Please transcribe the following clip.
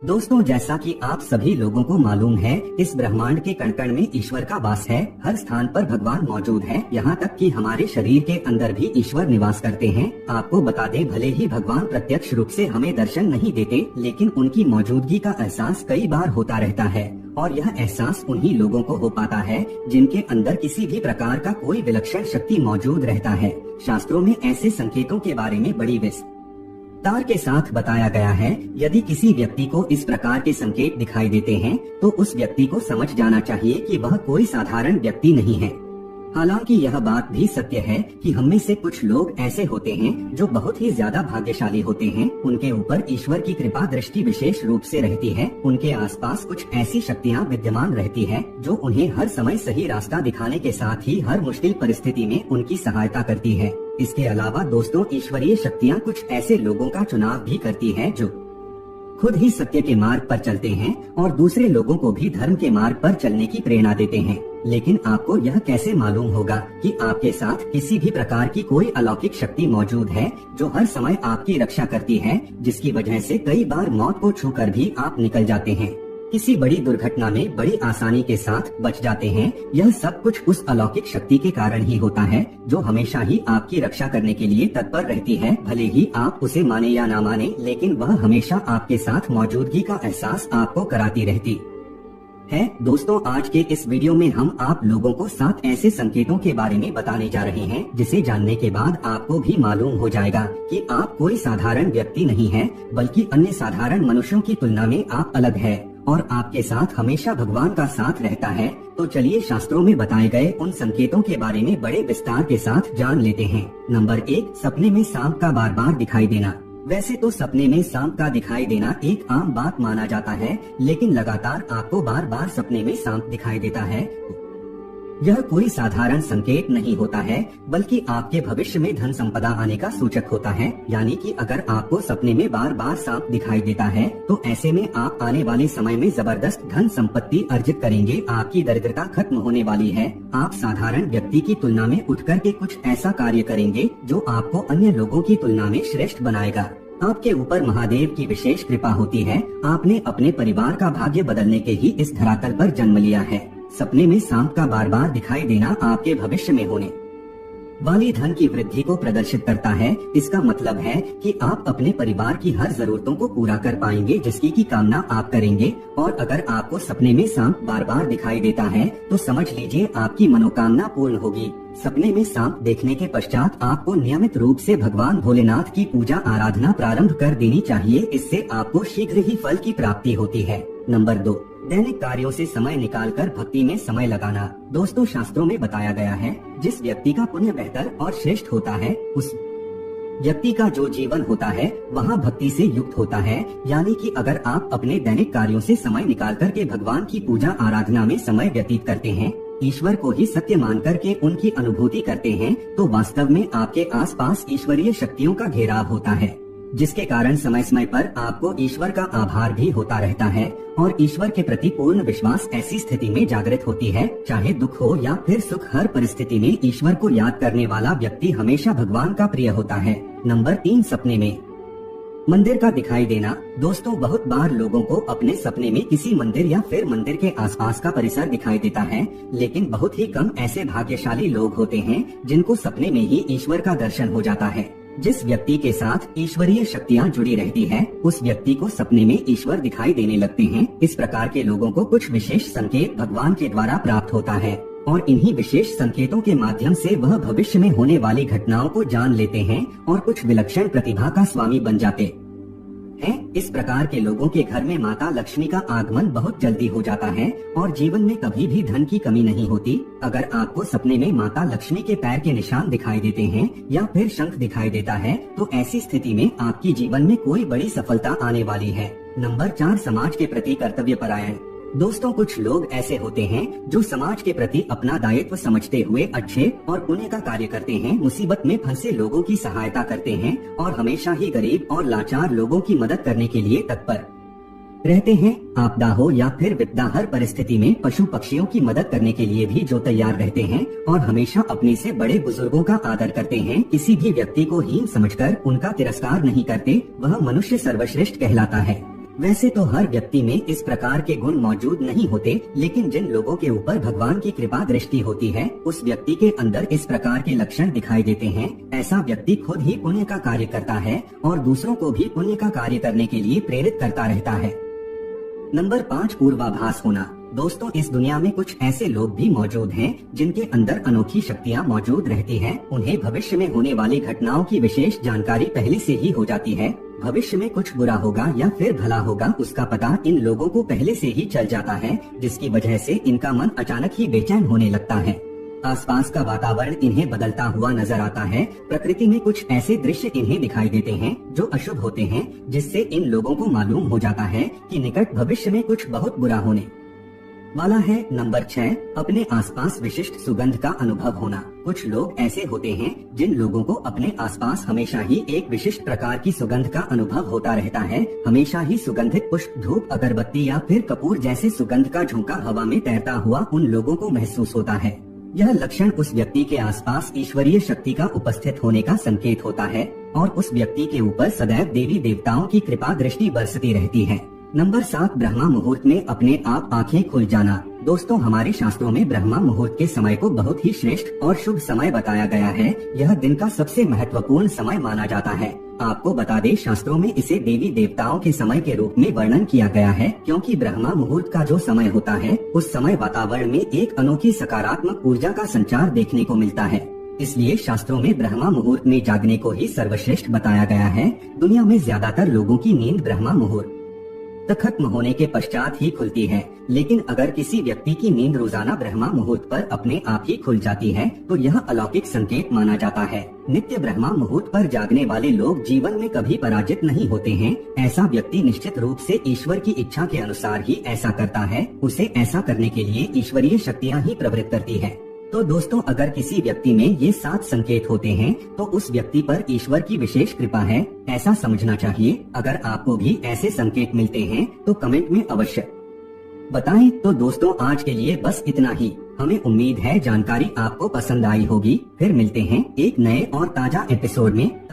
दोस्तों, जैसा कि आप सभी लोगों को मालूम है, इस ब्रह्मांड के कण कण में ईश्वर का वास है। हर स्थान पर भगवान मौजूद है, यहाँ तक कि हमारे शरीर के अंदर भी ईश्वर निवास करते हैं। आपको बता दें, भले ही भगवान प्रत्यक्ष रूप से हमें दर्शन नहीं देते, लेकिन उनकी मौजूदगी का एहसास कई बार होता रहता है। और यह एहसास उन्हीं लोगों को हो पाता है जिनके अंदर किसी भी प्रकार का कोई विलक्षण शक्ति मौजूद रहता है। शास्त्रों में ऐसे संकेतों के बारे में बड़ी विस्तार के साथ बताया गया है। यदि किसी व्यक्ति को इस प्रकार के संकेत दिखाई देते हैं, तो उस व्यक्ति को समझ जाना चाहिए कि वह कोई साधारण व्यक्ति नहीं है। हालांकि यह बात भी सत्य है कि हम में से कुछ लोग ऐसे होते हैं जो बहुत ही ज्यादा भाग्यशाली होते हैं। उनके ऊपर ईश्वर की कृपा दृष्टि विशेष रूप से रहती है। उनके आसपास कुछ ऐसी शक्तियां विद्यमान रहती है जो उन्हें हर समय सही रास्ता दिखाने के साथ ही हर मुश्किल परिस्थिति में उनकी सहायता करती है। इसके अलावा दोस्तों, ईश्वरीय शक्तियां कुछ ऐसे लोगों का चुनाव भी करती है जो खुद ही सत्य के मार्ग पर चलते हैं और दूसरे लोगों को भी धर्म के मार्ग पर चलने की प्रेरणा देते हैं। लेकिन आपको यह कैसे मालूम होगा कि आपके साथ किसी भी प्रकार की कोई अलौकिक शक्ति मौजूद है जो हर समय आपकी रक्षा करती है, जिसकी वजह से कई बार मौत को छूकर भी आप निकल जाते हैं, किसी बड़ी दुर्घटना में बड़ी आसानी के साथ बच जाते हैं। यह सब कुछ उस अलौकिक शक्ति के कारण ही होता है जो हमेशा ही आपकी रक्षा करने के लिए तत्पर रहती है। भले ही आप उसे माने या ना माने, लेकिन वह हमेशा आपके साथ मौजूदगी का एहसास आपको कराती रहती है। दोस्तों, आज के इस वीडियो में हम आप लोगों को 7 ऐसे संकेतों के बारे में बताने जा रहे हैं, जिसे जानने के बाद आपको भी मालूम हो जाएगा कि आप कोई साधारण व्यक्ति नहीं हैं, बल्कि अन्य साधारण मनुष्यों की तुलना में आप अलग है और आपके साथ हमेशा भगवान का साथ रहता है। तो चलिए शास्त्रों में बताए गए उन संकेतों के बारे में बड़े विस्तार के साथ जान लेते हैं। नंबर 1, सपने में सांप का बार बार दिखाई देना। वैसे तो सपने में सांप का दिखाई देना एक आम बात माना जाता है, लेकिन लगातार आपको बार बार सपने में सांप दिखाई देता है, यह कोई साधारण संकेत नहीं होता है, बल्कि आपके भविष्य में धन संपदा आने का सूचक होता है। यानी कि अगर आपको सपने में बार बार सांप दिखाई देता है, तो ऐसे में आप आने वाले समय में जबरदस्त धन संपत्ति अर्जित करेंगे। आपकी दरिद्रता खत्म होने वाली है। आप साधारण व्यक्ति की तुलना में उठ कर के कुछ ऐसा कार्य करेंगे जो आपको अन्य लोगों की तुलना में श्रेष्ठ बनाएगा। आपके ऊपर महादेव की विशेष कृपा होती है। आपने अपने परिवार का भाग्य बदलने के ही इस धरातल पर जन्म लिया है। सपने में सांप का बार बार दिखाई देना आपके भविष्य में होने वाली धन की वृद्धि को प्रदर्शित करता है। इसका मतलब है कि आप अपने परिवार की हर जरूरतों को पूरा कर पाएंगे, जिसकी की कामना आप करेंगे। और अगर आपको सपने में सांप बार बार दिखाई देता है, तो समझ लीजिए आपकी मनोकामना पूर्ण होगी। सपने में सांप देखने के पश्चात आपको नियमित रूप से भगवान भोलेनाथ की पूजा आराधना प्रारंभ कर देनी चाहिए। इससे आपको शीघ्र ही फल की प्राप्ति होती है। नंबर 2, दैनिक कार्यों से समय निकालकर भक्ति में समय लगाना। दोस्तों, शास्त्रों में बताया गया है, जिस व्यक्ति का पुण्य बेहतर और श्रेष्ठ होता है, उस व्यक्ति का जो जीवन होता है वहाँ भक्ति से युक्त होता है। यानी कि अगर आप अपने दैनिक कार्यों से समय निकाल कर के भगवान की पूजा आराधना में समय व्यतीत करते हैं, ईश्वर को ही सत्य मान करके उनकी अनुभूति करते हैं, तो वास्तव में आपके आसपास ईश्वरीय शक्तियों का घेराव होता है, जिसके कारण समय समय पर आपको ईश्वर का आभार भी होता रहता है और ईश्वर के प्रति पूर्ण विश्वास ऐसी स्थिति में जागृत होती है। चाहे दुख हो या फिर सुख, हर परिस्थिति में ईश्वर को याद करने वाला व्यक्ति हमेशा भगवान का प्रिय होता है। नंबर 3, सपने में मंदिर का दिखाई देना। दोस्तों, बहुत बार लोगों को अपने सपने में किसी मंदिर या फिर मंदिर के आसपास का परिसर दिखाई देता है, लेकिन बहुत ही कम ऐसे भाग्यशाली लोग होते हैं जिनको सपने में ही ईश्वर का दर्शन हो जाता है। जिस व्यक्ति के साथ ईश्वरीय शक्तियाँ जुड़ी रहती है, उस व्यक्ति को सपने में ईश्वर दिखाई देने लगते हैं। इस प्रकार के लोगों को कुछ विशेष संकेत भगवान के द्वारा प्राप्त होता है और इन्हीं विशेष संकेतों के माध्यम से वह भविष्य में होने वाली घटनाओं को जान लेते हैं और कुछ विलक्षण प्रतिभा का स्वामी बन जाते हैं। इस प्रकार के लोगों के घर में माता लक्ष्मी का आगमन बहुत जल्दी हो जाता है और जीवन में कभी भी धन की कमी नहीं होती। अगर आपको सपने में माता लक्ष्मी के पैर के निशान दिखाई देते हैं या फिर शंख दिखाई देता है, तो ऐसी स्थिति में आपकी जीवन में कोई बड़ी सफलता आने वाली है। नंबर 4, समाज के प्रति कर्तव्य परायण। दोस्तों, कुछ लोग ऐसे होते हैं जो समाज के प्रति अपना दायित्व समझते हुए अच्छे और पुण्य का कार्य करते हैं, मुसीबत में फंसे लोगों की सहायता करते हैं और हमेशा ही गरीब और लाचार लोगों की मदद करने के लिए तत्पर रहते हैं। आपदा हो या फिर विपदा, हर परिस्थिति में पशु पक्षियों की मदद करने के लिए भी जो तैयार रहते हैं और हमेशा अपने से बड़े बुजुर्गों का आदर करते हैं। किसी भी व्यक्ति को हीन समझकर उनका तिरस्कार नहीं करते, वह मनुष्य सर्वश्रेष्ठ कहलाता है। वैसे तो हर व्यक्ति में इस प्रकार के गुण मौजूद नहीं होते, लेकिन जिन लोगों के ऊपर भगवान की कृपा दृष्टि होती है उस व्यक्ति के अंदर इस प्रकार के लक्षण दिखाई देते हैं। ऐसा व्यक्ति खुद ही पुण्य का कार्य करता है और दूसरों को भी पुण्य का कार्य करने के लिए प्रेरित करता रहता है। नंबर 5, पूर्वाभास होना। दोस्तों, इस दुनिया में कुछ ऐसे लोग भी मौजूद हैं जिनके अंदर अनोखी शक्तियां मौजूद रहती हैं। उन्हें भविष्य में होने वाली घटनाओं की विशेष जानकारी पहले से ही हो जाती है। भविष्य में कुछ बुरा होगा या फिर भला होगा उसका पता इन लोगों को पहले से ही चल जाता है, जिसकी वजह से इनका मन अचानक ही बेचैन होने लगता है। आसपास का वातावरण इन्हें बदलता हुआ नजर आता है। प्रकृति में कुछ ऐसे दृश्य इन्हें दिखाई देते हैं जो अशुभ होते हैं, जिससे इन लोगों को मालूम हो जाता है कि निकट भविष्य में कुछ बहुत बुरा होने वाला है। नंबर 6, अपने आसपास विशिष्ट सुगंध का अनुभव होना। कुछ लोग ऐसे होते हैं जिन लोगों को अपने आसपास हमेशा ही एक विशिष्ट प्रकार की सुगंध का अनुभव होता रहता है। हमेशा ही सुगंधित पुष्प, धूप, अगरबत्ती या फिर कपूर जैसे सुगंध का झोंका हवा में तैरता हुआ उन लोगों को महसूस होता है। यह लक्षण उस व्यक्ति के आसपास ईश्वरीय शक्ति का उपस्थित होने का संकेत होता है और उस व्यक्ति के ऊपर सदैव देवी देवताओं की कृपा दृष्टि बरसती रहती है। नंबर 7, ब्रह्मा मुहूर्त में अपने आप आंखें खुल जाना। दोस्तों, हमारे शास्त्रों में ब्रह्मा मुहूर्त के समय को बहुत ही श्रेष्ठ और शुभ समय बताया गया है। यह दिन का सबसे महत्वपूर्ण समय माना जाता है। आपको बता दें, शास्त्रों में इसे देवी देवताओं के समय के रूप में वर्णन किया गया है, क्योंकि ब्रह्मा मुहूर्त का जो समय होता है उस समय वातावरण में एक अनोखी सकारात्मक ऊर्जा का संचार देखने को मिलता है। इसलिए शास्त्रों में ब्रह्मा मुहूर्त में जागने को ही सर्वश्रेष्ठ बताया गया है। दुनिया में ज्यादातर लोगों की नींद ब्रह्मा मुहूर्त तक खत्म होने के पश्चात ही खुलती है, लेकिन अगर किसी व्यक्ति की नींद रोजाना ब्रह्मा मुहूर्त पर अपने आप ही खुल जाती है तो यह अलौकिक संकेत माना जाता है। नित्य ब्रह्मा मुहूर्त पर जागने वाले लोग जीवन में कभी पराजित नहीं होते हैं। ऐसा व्यक्ति निश्चित रूप से ईश्वर की इच्छा के अनुसार ही ऐसा करता है। उसे ऐसा करने के लिए ईश्वरीय शक्तियाँ ही प्रवृत्त करती है। तो दोस्तों, अगर किसी व्यक्ति में ये 7 संकेत होते हैं तो उस व्यक्ति पर ईश्वर की विशेष कृपा है, ऐसा समझना चाहिए। अगर आपको भी ऐसे संकेत मिलते हैं तो कमेंट में अवश्य बताएं। तो दोस्तों, आज के लिए बस इतना ही। हमें उम्मीद है जानकारी आपको पसंद आई होगी। फिर मिलते हैं एक नए और ताजा एपिसोड में।